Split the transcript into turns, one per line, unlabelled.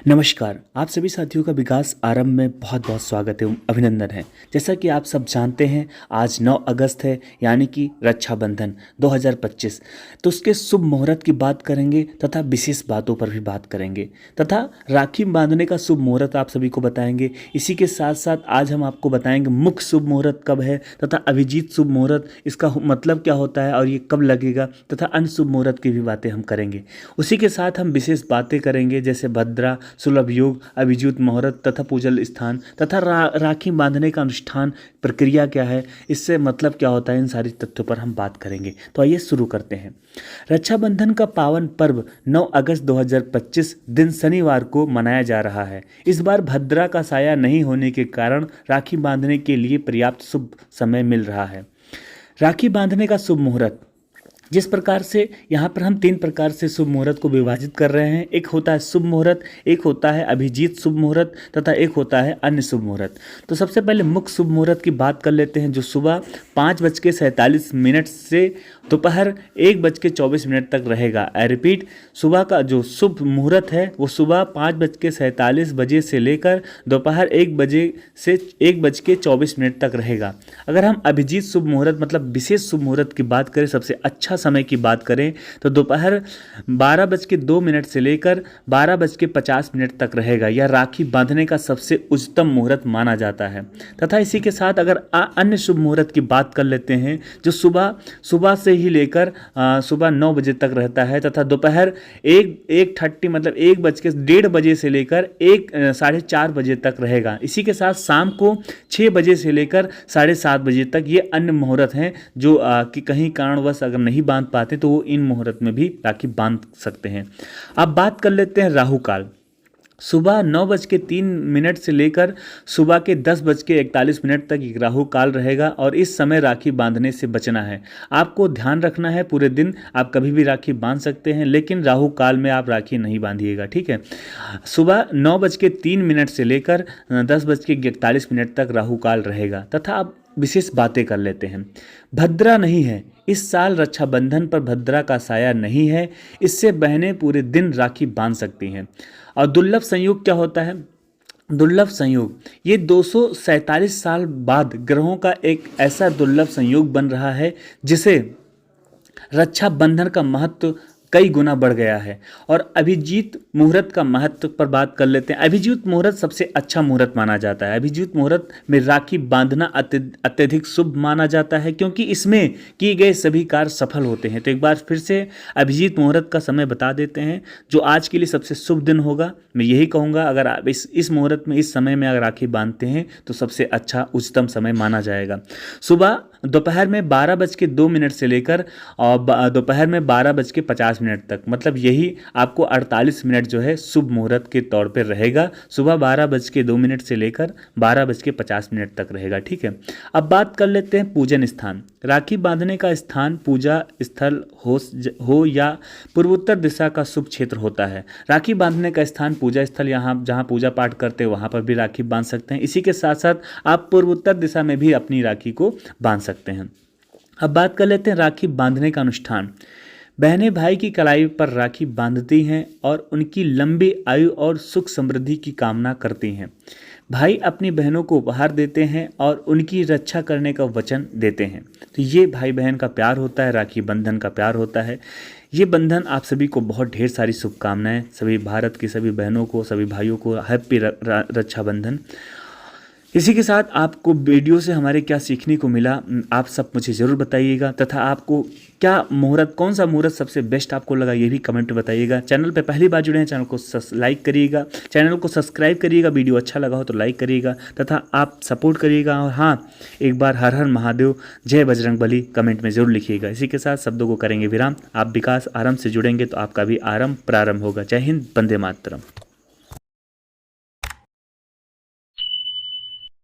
नमस्कार, आप सभी साथियों का विकास आरंभ में बहुत बहुत स्वागत एवं अभिनंदन है। जैसा कि आप सब जानते हैं, आज 9 अगस्त है, यानी कि रक्षाबंधन 2025। तो उसके शुभ मुहूर्त की बात करेंगे तथा विशेष बातों पर भी बात करेंगे तथा राखी बांधने का शुभ मुहूर्त आप सभी को बताएंगे। इसी के साथ साथ आज हम आपको बताएंगे मुख्य शुभ मुहूर्त कब है तथा अभिजीत शुभ मुहूर्त, इसका मतलब क्या होता है और ये कब लगेगा तथा अन्य शुभ मुहूर्त की भी बातें हम करेंगे। उसी के साथ हम विशेष बातें करेंगे जैसे भद्रा, सुलभ योग, अभिजीत मुहूर्त तथा पूजल स्थान तथा राखी बांधने का अनुष्ठान प्रक्रिया क्या है, इससे मतलब क्या होता है, इन सारी तथ्यों पर हम बात करेंगे। तो आइए शुरू करते हैं। रक्षाबंधन का पावन पर्व 9 अगस्त 2025 दिन शनिवार को मनाया जा रहा है। इस बार भद्रा का साया नहीं होने के कारण राखी बांधने के लिए पर्याप्त शुभ समय मिल रहा है। राखी बांधने का शुभ मुहूर्त, जिस प्रकार से यहाँ पर हम 3 प्रकार से शुभ मुहूर्त को विभाजित कर रहे हैं। एक होता है शुभ मुहूर्त, एक होता है अभिजीत शुभ मुहूर्त तथा एक होता है अन्य शुभ मुहूर्त। तो सबसे पहले मुख्य शुभ मुहूर्त की बात कर लेते हैं, जो सुबह 5:47 से दोपहर 1:24 तक रहेगा। आई रिपीट, सुबह का जो शुभ मुहूर्त है वो सुबह 5:47 से लेकर दोपहर 1 बजे से 1:24 तक रहेगा। अगर हम अभिजीत शुभ मुहूर्त मतलब विशेष शुभ मुहूर्त की बात करें, सबसे अच्छा समय की बात करें, तो दोपहर 12:02 से लेकर 12:50 तक रहेगा। यह राखी बांधने का सबसे उच्चतम मुहूर्त माना जाता है। तथा इसी के साथ अगर अन्य शुभ मुहूर्त की बात कर लेते हैं, जो सुबह से ही लेकर सुबह 9 बजे तक रहता है तथा दोपहर 1:30 मतलब 1:01 बजे से लेकर 4:30 बजे तक रहेगा। इसी के साथ शाम को 6 बजे से लेकर 7:30 बजे तक ये अन्य मुहूर्त हैं, जो कि कहीं कारणवश अगर नहीं बांध पाते तो वो इन मुहूर्त में भी राखी बांध सकते हैं। अब बात कर लेते हैं राहु काल। सुबह 9:03 से लेकर सुबह के 10:41 तक एक राहु काल रहेगा और इस समय राखी बांधने से बचना है। आपको ध्यान रखना है, पूरे दिन आप कभी भी राखी बांध सकते हैं, लेकिन राहु काल में आप राखी नहीं बांधिएगा, ठीक है। सुबह 9:03 से लेकर 10:41 तक राहु काल रहेगा। तथा अब विशेष बातें कर लेते हैं। भद्रा नहीं है, इस साल रक्षाबंधन पर भद्रा का साया नहीं है, इससे बहनें पूरे दिन राखी बांध सकती हैं। और दुर्लभ संयोग क्या होता है? दुर्लभ संयोग, ये 247 साल बाद ग्रहों का एक ऐसा दुर्लभ संयोग बन रहा है जिसे रक्षाबंधन का महत्व कई गुना बढ़ गया है। और अभिजीत मुहूर्त का महत्व पर बात कर लेते हैं। अभिजीत मुहूर्त सबसे अच्छा मुहूर्त माना जाता है। अभिजीत मुहूर्त में राखी बांधना अत्यधिक शुभ माना जाता है, क्योंकि इसमें किए गए सभी कार्य सफल होते हैं। तो एक बार फिर से अभिजीत मुहूर्त का समय बता देते हैं, जो आज के लिए सबसे शुभ दिन होगा। मैं यही कहूँगा, अगर आप इस मुहूर्त में, इस समय में अगर राखी बांधते हैं तो सबसे अच्छा उच्चतम समय माना जाएगा। सुबह दोपहर में 12:02 से लेकर और दोपहर में 12:50 तक, मतलब यही आपको 48 मिनट जो है शुभ मुहूर्त के तौर पर रहेगा। सुबह 12:02 से लेकर 12:50 तक रहेगा, ठीक है। अब बात कर लेते हैं पूजन स्थान। राखी बांधने का स्थान पूजा स्थल हो या पूर्वोत्तर दिशा का शुभ क्षेत्र होता है। राखी बांधने का स्थान पूजा स्थल, यहाँ जहाँ पूजा पाठ करते हैं वहाँ पर भी राखी बांध सकते हैं। इसी के साथ साथ आप पूर्वोत्तर दिशा में भी अपनी राखी को बांध सकते हैं। अब बात कर लेते हैं राखी बांधने का अनुष्ठान। बहनें भाई की कलाई पर राखी बांधती हैं और उनकी लंबी आयु और सुख समृद्धि की कामना करती हैं। भाई अपनी बहनों को उपहार देते हैं और उनकी रक्षा करने का वचन देते हैं। तो ये भाई बहन का प्यार होता है, राखी बंधन का प्यार होता है। ये बंधन आप सभी को बहुत ढेर सारी शुभकामनाएं, सभी भारत की सभी बहनों को, सभी भाइयों को हैप्पी रक्षाबंधन। इसी के साथ आपको वीडियो से हमारे क्या सीखने को मिला, आप सब मुझे ज़रूर बताइएगा। तथा आपको क्या मुहूर्त, कौन सा मुहूर्त सबसे बेस्ट आपको लगा, ये भी कमेंट में बताइएगा। चैनल पे पहली बार जुड़े हैं, चैनल को लाइक करिएगा, चैनल को सब्सक्राइब करिएगा। वीडियो अच्छा लगा हो तो लाइक करिएगा तथा आप सपोर्ट करिएगा। और हाँ, एक बार हर हर महादेव, जय बजरंगबली कमेंट में ज़रूर लिखिएगा। इसी के साथ शब्दों को करेंगे विराम। आप विकास आरंभ से जुड़ेंगे तो आपका भी आरंभ प्रारंभ होगा। जय हिंद, वंदे मातरम।